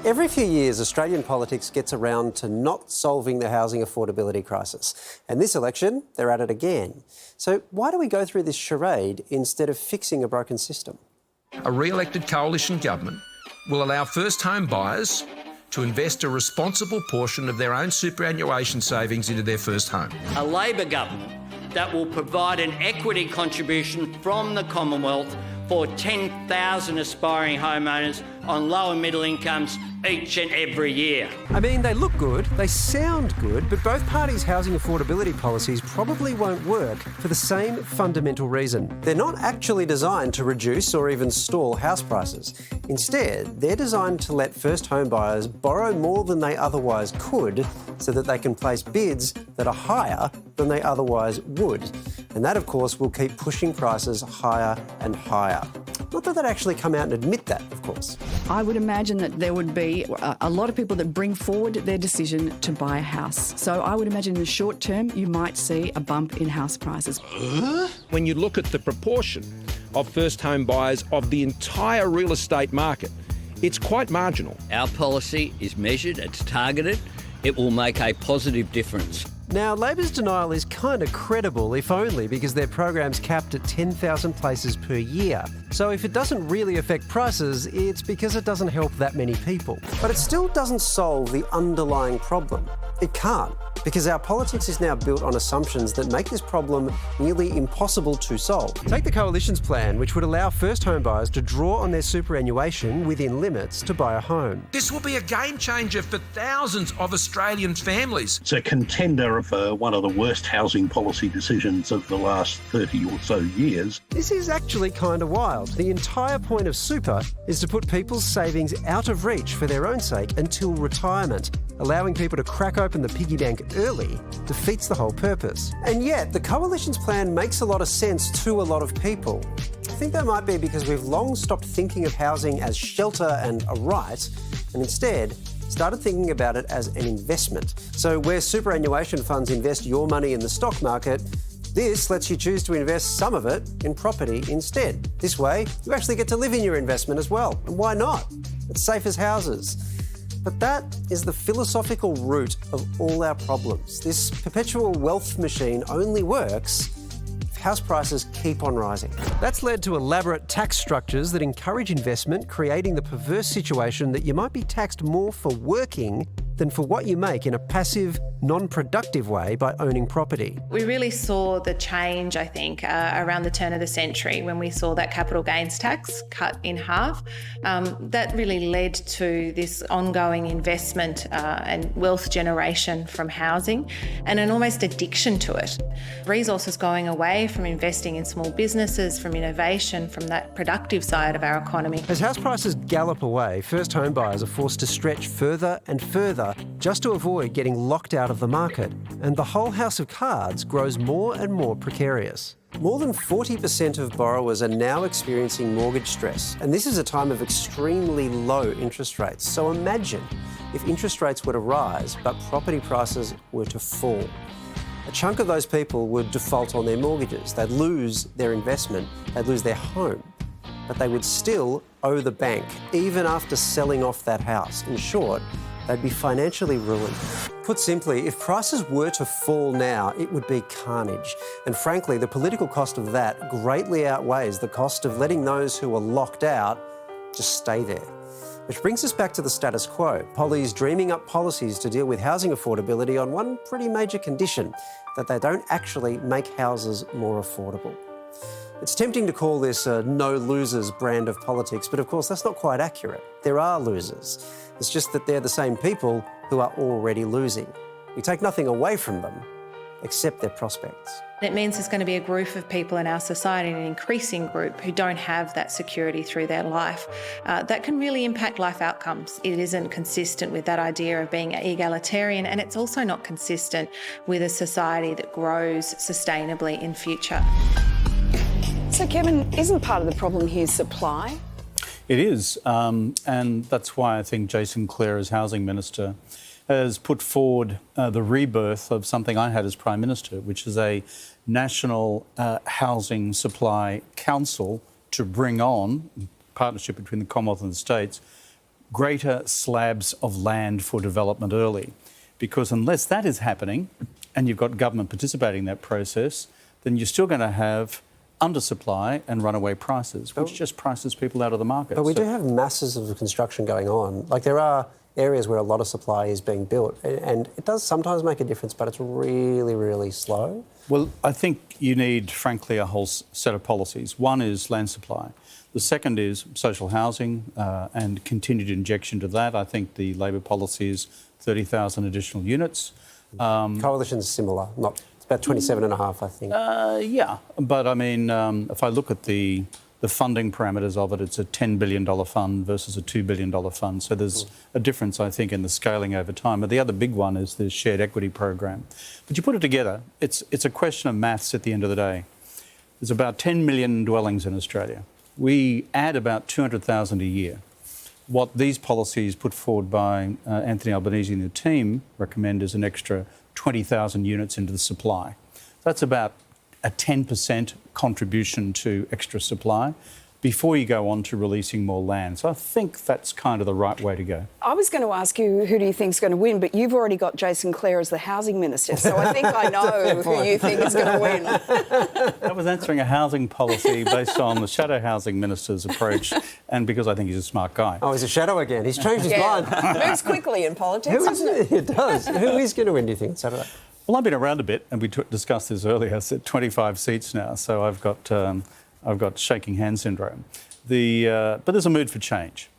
Every few years, Australian politics gets around to not solving the housing affordability crisis. And this election, they're at it again. So why do we go through this charade instead of fixing a broken system? A re-elected coalition government will allow first home buyers to invest a responsible portion of their own superannuation savings into their first home. A Labor government that will provide an equity contribution from the Commonwealth for 10,000 aspiring homeowners on low and middle incomes each and every year. I mean, they look good, they sound good, but both parties' housing affordability policies probably won't work for the same fundamental reason. They're not actually designed to reduce or even stall house prices. Instead, they're designed to let first home buyers borrow more than they otherwise could so that they can place bids that are higher than they otherwise would. And that, of course, will keep pushing prices higher and higher. Not that they'd actually come out and admit that, of course. I would imagine that there would be a lot of people that bring forward their decision to buy a house. So I would imagine in the short term, you might see a bump in house prices. When you look at the proportion of first home buyers of the entire real estate market, it's quite marginal. Our policy is measured, it's targeted, it will make a positive difference. Now, Labor's denial is kind of credible, if only because their program's capped at 10,000 places per year. So if it doesn't really affect prices, it's because it doesn't help that many people. But it still doesn't solve the underlying problem. It can't, because our politics is now built on assumptions that make this problem nearly impossible to solve. Take the Coalition's plan, which would allow first home buyers to draw on their superannuation within limits to buy a home. This will be a game changer for thousands of Australian families. It's a contender of one of the worst housing policy decisions of the last 30 or so years. This is actually kind of wild. The entire point of super is to put people's savings out of reach for their own sake until retirement. Allowing people to crack open the piggy bank early defeats the whole purpose. And yet, the Coalition's plan makes a lot of sense to a lot of people. I think that might be because we've long stopped thinking of housing as shelter and a right, and instead started thinking about it as an investment. So where superannuation funds invest your money in the stock market, this lets you choose to invest some of it in property instead. This way, you actually get to live in your investment as well. And why not? It's safe as houses. But that is the philosophical root of all our problems. This perpetual wealth machine only works if house prices keep on rising. That's led to elaborate tax structures that encourage investment, creating the perverse situation that you might be taxed more for working than for what you make in a passive, non-productive way by owning property. We really saw the change, I think, around the turn of the century when we saw that capital gains tax cut in half. That really led to this ongoing investment and wealth generation from housing and an almost addiction to it. Resources going away from investing in small businesses, from innovation, from that productive side of our economy. As house prices gallop away, first home buyers are forced to stretch further and further just to avoid getting locked out of the market, and the whole house of cards grows more and more precarious. More than 40% of borrowers are now experiencing mortgage stress, and this is a time of extremely low interest rates. So imagine if interest rates were to rise, but property prices were to fall. A chunk of those people would default on their mortgages. They'd lose their investment, they'd lose their home, but they would still owe the bank, even after selling off that house. In short, they'd be financially ruined. Put simply, if prices were to fall now, it would be carnage. And frankly, the political cost of that greatly outweighs the cost of letting those who are locked out just stay there. Which brings us back to the status quo. Polly's dreaming up policies to deal with housing affordability on one pretty major condition, that they don't actually make houses more affordable. It's tempting to call this a no-losers brand of politics, but of course that's not quite accurate. There are losers. It's just that they're the same people who are already losing. We take nothing away from them, except their prospects. It means there's going to be a group of people in our society, an increasing group, who don't have that security through their life. That can really impact life outcomes. It isn't consistent with that idea of being egalitarian, and it's also not consistent with a society that grows sustainably in future. So, Kevin, isn't part of the problem here supply? It is, and that's why I think Jason Clare, as Housing Minister, has put forward the rebirth of something I had as Prime Minister, which is a National Housing Supply Council to bring on, partnership between the Commonwealth and the States, greater slabs of land for development early. Because unless that is happening and you've got government participating in that process, then you're still going to have undersupply and runaway prices, which just prices people out of the market. But we do have masses of construction going on. Like, there are areas where a lot of supply is being built, and it does sometimes make a difference, but it's really, really slow. Well, I think you need, frankly, a whole set of policies. One is land supply. The second is social housing and continued injection to that. I think the Labor policy is 30,000 additional units. Coalition's similar, it's about 27.5, I think. Yeah, but I mean, if I look at the funding parameters of it, it's a $10 billion fund versus a $2 billion fund. So there's a difference, I think, in the scaling over time. But the other big one is the shared equity program. But you put it together, it's a question of maths at the end of the day. There's about 10 million dwellings in Australia. We add about 200,000 a year. What these policies put forward by Anthony Albanese and the team recommend is an extra 20,000 units into the supply. That's about a 10% contribution to extra supply before you go on to releasing more land. So I think that's kind of the right way to go. I was going to ask you who do you think is going to win, but you've already got Jason Clare as the housing minister, so I think I know who you think is going to win. I was answering a housing policy based on the shadow housing minister's approach, and because I think he's a smart guy. Oh, he's a shadow again. He's changed his mind. Moves quickly in politics, doesn't it? It does. Who is going to win, do you think, Saturday? Well, I've been around a bit, and we discussed this earlier. I said 25 seats now, so I've got shaking hand syndrome. But there's a mood for change,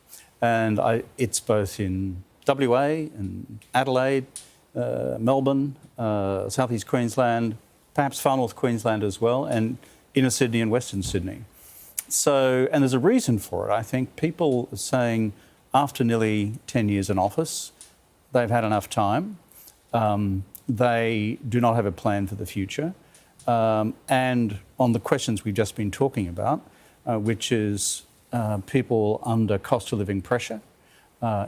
and it's both in WA and Adelaide, Melbourne, South East Queensland, perhaps far north Queensland as well, and inner Sydney and Western Sydney. So, and there's a reason for it. I think people are saying after nearly 10 years in office, they've had enough time. They do not have a plan for the future. And on the questions we've just been talking about, which is people under cost of living pressure,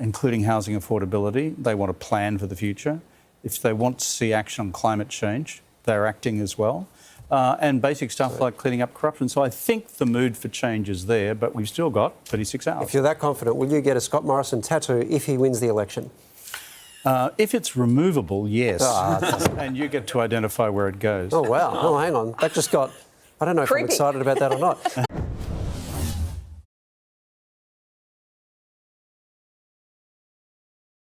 including housing affordability, they want a plan for the future. If they want to see action on climate change, they're acting as well. And basic stuff like cleaning up corruption. So I think the mood for change is there, but we've still got 36 hours. If you're that confident, will you get a Scott Morrison tattoo if he wins the election? If it's removable, yes. And you get to identify where it goes. Oh, wow. Oh, hang on. That just got... I don't know if I'm excited about that or not.